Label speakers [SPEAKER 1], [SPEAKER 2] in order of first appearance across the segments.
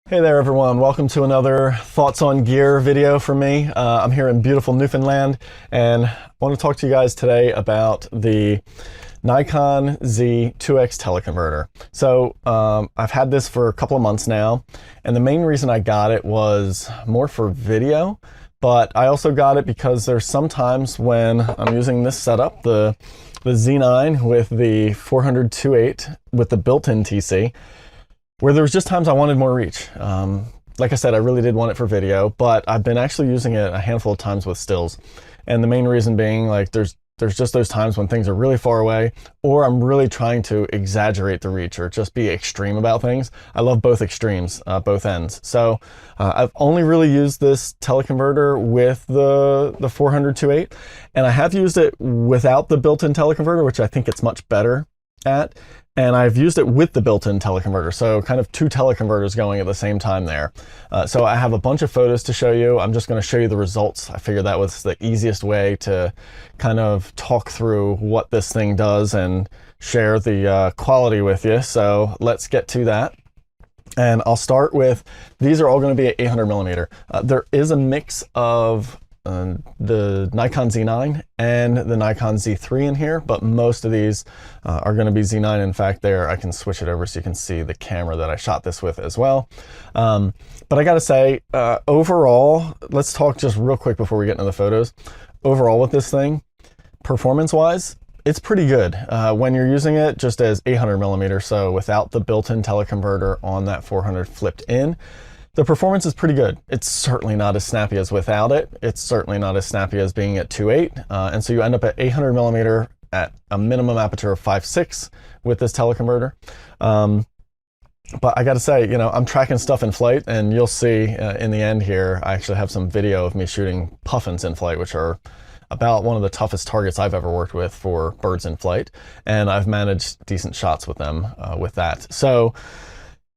[SPEAKER 1] Hey there everyone, welcome to another Thoughts on Gear video from me. I'm here in beautiful Newfoundland and I want to talk to you guys today about the Nikon Z 2X teleconverter. So I've had this for a couple of months now, and the main reason I got it was more for video, but I also got it because there's sometimes when I'm using this setup, the Z9 with the 400-2.8 with the built-in TC, where there was just times I wanted more reach. Like I said, I really did want it for video, but I've been actually using it a handful of times with stills. And the main reason being, like, there's just those times when things are really far away, or I'm really trying to exaggerate the reach or just be extreme about things. I love both extremes, both ends. So I've only really used this teleconverter with the 400-2.8, and I have used it without the built-in teleconverter, which I think it's much better at. And I've used it with the built-in teleconverter, so kind of two teleconverters going at the same time there. So I have a bunch of photos to show you. I'm just going to show you the results. I figured that was the easiest way to kind of talk through what this thing does and share the quality with you. So let's get to that. And I'll start with, these are all going to be at 800mm. There is a mix of the Nikon Z9 and the Nikon Z3 in here, but most of these are going to be Z9. In fact, there I can switch it over so you can see the camera that I shot this with as well. But I gotta say, overall, let's talk just real quick before we get into the photos. Overall with this thing, performance-wise, it's pretty good when you're using it just as 800mm, so without the built-in teleconverter on that 400 flipped in. The performance is pretty good. It's certainly not as snappy as without it. It's certainly not as snappy as being at 2.8. And so you end up at 800mm at a minimum aperture of 5.6 with this teleconverter. But I gotta say, you know, I'm tracking stuff in flight, and you'll see in the end here, I actually have some video of me shooting puffins in flight, which are about one of the toughest targets I've ever worked with for birds in flight. And I've managed decent shots with them with that. So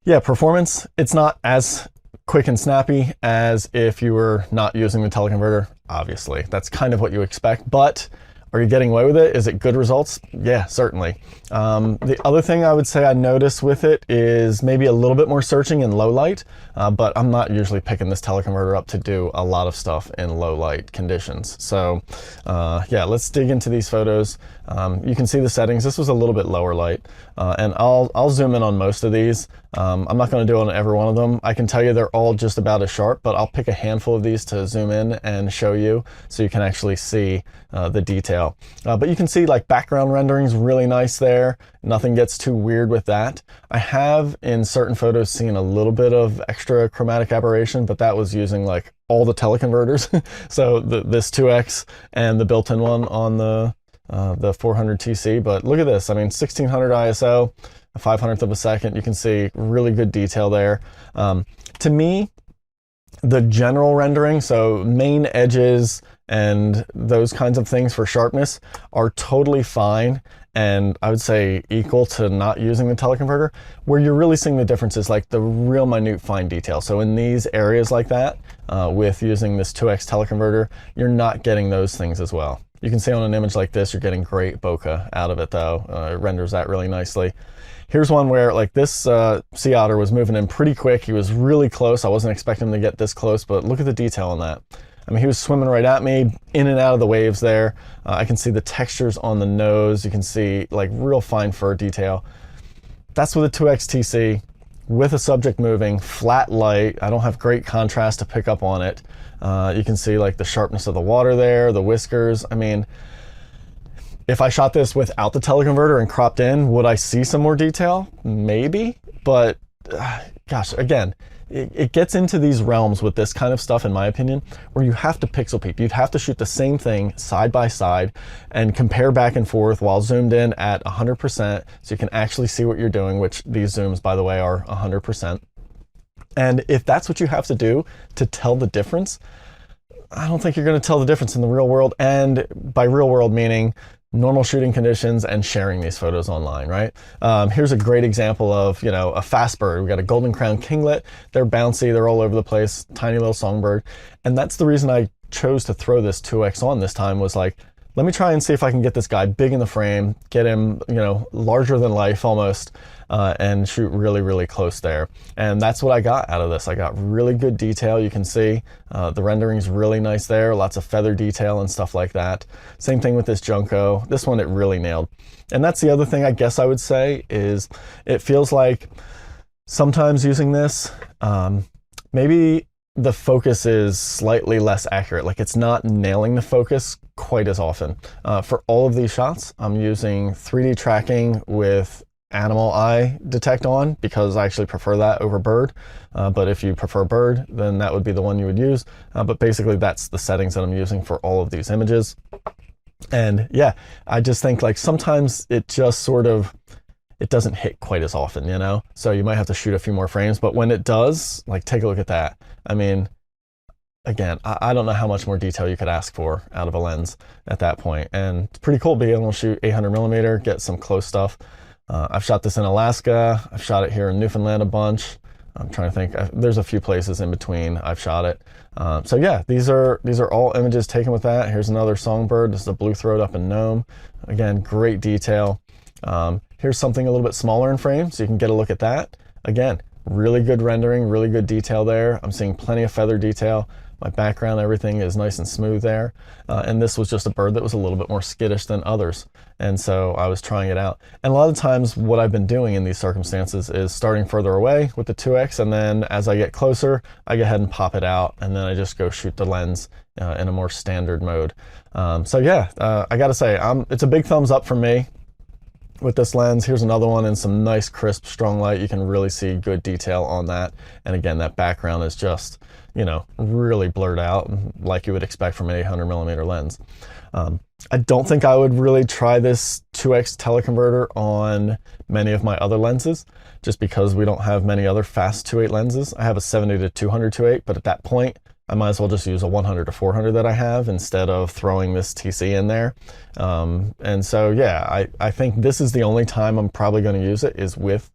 [SPEAKER 1] yeah, performance, it's not as quick and snappy as if you were not using the teleconverter. Obviously, that's kind of what you expect, but are you getting away with it? Is it good results? Yeah, certainly. The other thing I would say I noticed with it is maybe a little bit more searching in low light, but I'm not usually picking this teleconverter up to do a lot of stuff in low light conditions. So yeah, let's dig into these photos. You can see the settings. This was a little bit lower light, and I'll zoom in on most of these. I'm not going to do it on every one of them. I can tell you they're all just about as sharp, but I'll pick a handful of these to zoom in and show you so you can actually see the detail. But you can see like background rendering's really nice there. Nothing gets too weird with that. I have in certain photos seen a little bit of extra chromatic aberration, but that was using like all the teleconverters. So this 2X and the built-in one on the 400 TC. But look at this. I mean, 1600 ISO, a 500th of a second. You can see really good detail there. To me, the general rendering, so main edges and those kinds of things for sharpness, are totally fine, and I would say equal to not using the teleconverter. Where you're really seeing the difference is like the real minute fine detail. So in these areas like that, with using this 2X teleconverter, you're not getting those things as well. You can see on an image like this, you're getting great bokeh out of it though. It renders that really nicely. Here's one where like this sea otter was moving in pretty quick. He was really close. I wasn't expecting him to get this close, but look at the detail on that. I mean, he was swimming right at me, in and out of the waves there. I can see the textures on the nose. You can see like real fine fur detail. That's with a 2X TC, with a subject moving, flat light. I don't have great contrast to pick up on it. You can see like the sharpness of the water there, the whiskers. I mean, if I shot this without the teleconverter and cropped in, would I see some more detail? Maybe, but gosh, again, it gets into these realms with this kind of stuff, in my opinion, where you have to pixel peep. You'd have to shoot the same thing side by side and compare back and forth while zoomed in at 100%, so you can actually see what you're doing, which these zooms, by the way, are 100%. And if that's what you have to do to tell the difference, I don't think you're going to tell the difference in the real world. And by real world, meaning normal shooting conditions and sharing these photos online, right? Here's a great example of, you know, a fast bird. We got a golden crown kinglet. They're bouncy. They're all over the place. Tiny little songbird. And that's the reason I chose to throw this 2X on this time, was like, let me try and see if I can get this guy big in the frame, get him, you know, larger than life almost, and shoot really, really close there. And that's what I got out of this. I got really good detail. You can see the rendering's really nice there, lots of feather detail and stuff like that. Same thing with this Junko. This one it really nailed. And that's the other thing I guess I would say is it feels like sometimes using this, maybe the focus is slightly less accurate. Like it's not nailing the focus quite as often. For all of these shots, I'm using 3D tracking with animal eye detect on because I actually prefer that over bird. But if you prefer bird, then that would be the one you would use. But basically that's the settings that I'm using for all of these images. And yeah, I just think like sometimes it just sort of, it doesn't hit quite as often, you know? So you might have to shoot a few more frames, but when it does, like take a look at that. I mean, again, I don't know how much more detail you could ask for out of a lens at that point. And it's pretty cool being able to shoot 800mm, get some close stuff. I've shot this in Alaska. I've shot it here in Newfoundland a bunch. I'm trying to think, there's a few places in between I've shot it. So yeah, these are all images taken with that. Here's another songbird. This is a blue throat up in Nome. Again, great detail. Here's something a little bit smaller in frame, so you can get a look at that. Again, really good rendering, really good detail there. I'm seeing plenty of feather detail. My background, everything is nice and smooth there. And this was just a bird that was a little bit more skittish than others. And so I was trying it out. And a lot of times what I've been doing in these circumstances is starting further away with the 2X, and then as I get closer, I go ahead and pop it out, and then I just go shoot the lens in a more standard mode. So yeah, I gotta say, it's a big thumbs up from me with this lens. Here's another one in some nice crisp strong light. You can really see good detail on that. And again, that background is just, you know, really blurred out like you would expect from an 800mm lens. I don't think I would really try this 2X teleconverter on many of my other lenses, just because we don't have many other fast 2.8 lenses. I have a 70-200 2.8, but at that point, I might as well just use a 100-400 that I have instead of throwing this TC in there. And so, yeah, I think this is the only time I'm probably going to use it is with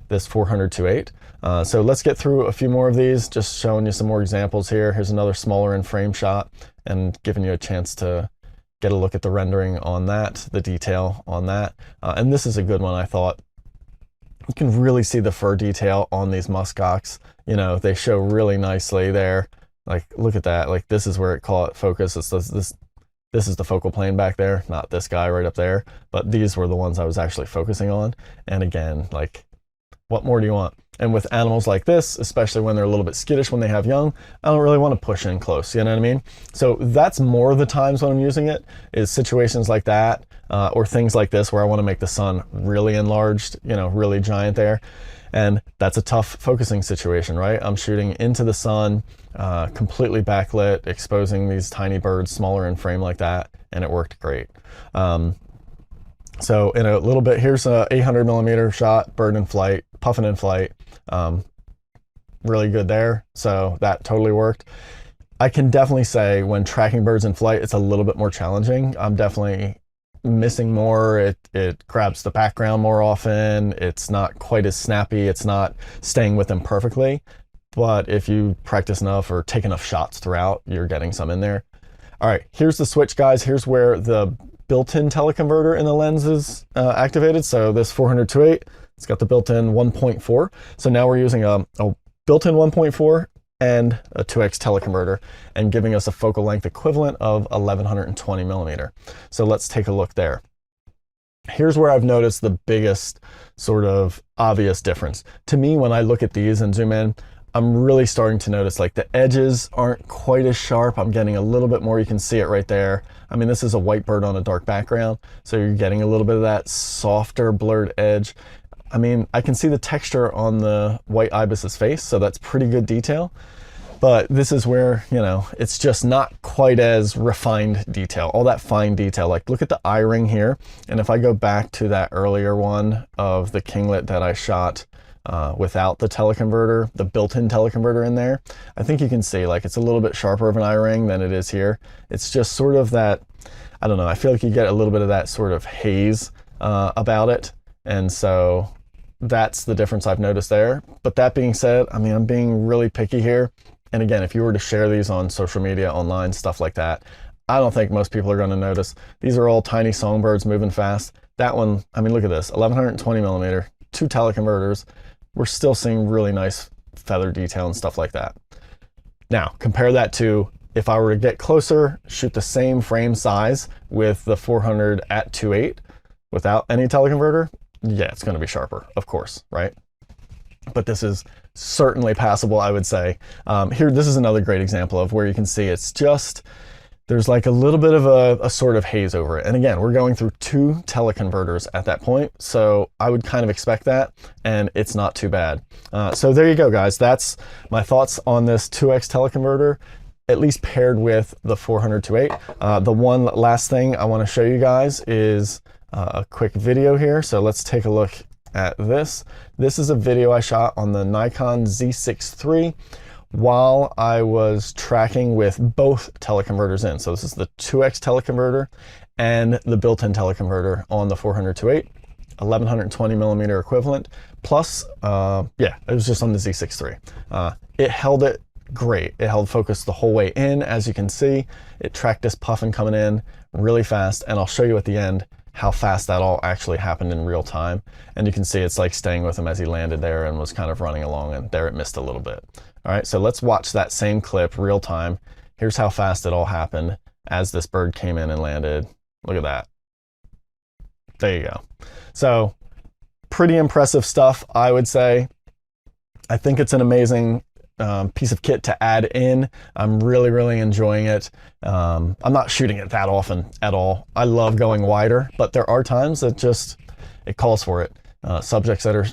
[SPEAKER 1] this 400 2.8. So let's get through a few more of these, just showing you some more examples here. Here's another smaller in frame shot and giving you a chance to get a look at the rendering on that, the detail on that. And this is a good one, I thought. You can really see the fur detail on these muskox. You know, they show really nicely there. Like, look at that. Like, this is where it caught focus. It's this is the focal plane back there, not this guy right up there. But these were the ones I was actually focusing on. And again, like, what more do you want? And with animals like this, especially when they're a little bit skittish when they have young, I don't really want to push in close, you know what I mean? So that's more of the times when I'm using it, is situations like that, or things like this where I want to make the sun really enlarged, you know, really giant there. And that's a tough focusing situation, right? I'm shooting into the sun, completely backlit, exposing these tiny birds smaller in frame like that, and it worked great. So in a little bit, here's a 800mm shot, bird in flight, puffin in flight. Really good there, so that totally worked. I can definitely say when tracking birds in flight, it's a little bit more challenging. I'm definitely missing more. It grabs the background more often. It's not quite as snappy. It's not staying with them perfectly. But if you practice enough or take enough shots throughout, you're getting some in there. All right, here's the switch, guys. Here's where the built-in teleconverter in the lens is activated. So this 400 2.8, it's got the built-in 1.4. So now we're using a built-in 1.4 and a 2X teleconverter, and giving us a focal length equivalent of 1120mm. So let's take a look there. Here's where I've noticed the biggest sort of obvious difference. To me, when I look at these and zoom in, I'm really starting to notice like the edges aren't quite as sharp. I'm getting a little bit more, you can see it right there. I mean, this is a white bird on a dark background, so you're getting a little bit of that softer blurred edge. I mean, I can see the texture on the white ibis's face, so that's pretty good detail. But this is where, you know, it's just not quite as refined detail, all that fine detail. Like, look at the eye ring here. And if I go back to that earlier one of the kinglet that I shot without the teleconverter, the built-in teleconverter in there, I think you can see, like, it's a little bit sharper of an eye ring than it is here. It's just sort of that, I don't know, I feel like you get a little bit of that sort of haze about it. And so that's the difference I've noticed there. But that being said, I mean, I'm being really picky here. And again, if you were to share these on social media, online, stuff like that, I don't think most people are going to notice. These are all tiny songbirds moving fast. That one, I mean, look at this, 1120 millimeter, 2 teleconverters. We're still seeing really nice feather detail and stuff like that. Now, compare that to if I were to get closer, shoot the same frame size with the 400 at 2.8 without any teleconverter, yeah, it's going to be sharper, of course, right? But this is certainly passable, I would say. Here, this is another great example of where you can see it's just, there's like a little bit of a sort of haze over it. And again, we're going through 2 teleconverters at that point, so I would kind of expect that, and it's not too bad. So there you go, guys. That's my thoughts on this 2x teleconverter, at least paired with the 400 2.8. The one last thing I want to show you guys is a quick video here. So let's take a look at this. This is a video I shot on the Nikon Z6 III while I was tracking with both teleconverters in. So this is the 2x teleconverter and the built-in teleconverter on the 400 2.8, 1120 millimeter equivalent. Plus, yeah, it was just on the Z6 III. It held it great. It held focus the whole way in. As you can see, it tracked this puffin coming in really fast, and I'll show you at the end how fast that all actually happened in real time. And you can see it's like staying with him as he landed there and was kind of running along, and there it missed a little bit. All right, so let's watch that same clip real time. Here's how fast it all happened as this bird came in and landed. Look at that. There you go. So pretty impressive stuff, I would say. I think it's an amazing piece of kit to add in. I'm really enjoying it. I'm not shooting it that often at all. I love going wider, but there are times that just, it calls for it. Subjects that are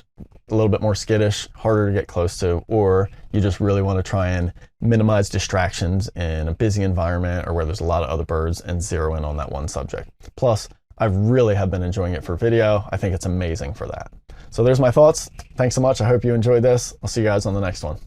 [SPEAKER 1] a little bit more skittish, harder to get close to, or you just really want to try and minimize distractions in a busy environment or where there's a lot of other birds and zero in on that one subject. Plus, I really have been enjoying it for video. I think it's amazing for that. So there's my thoughts. Thanks so much. I hope you enjoyed this. I'll see you guys on the next one.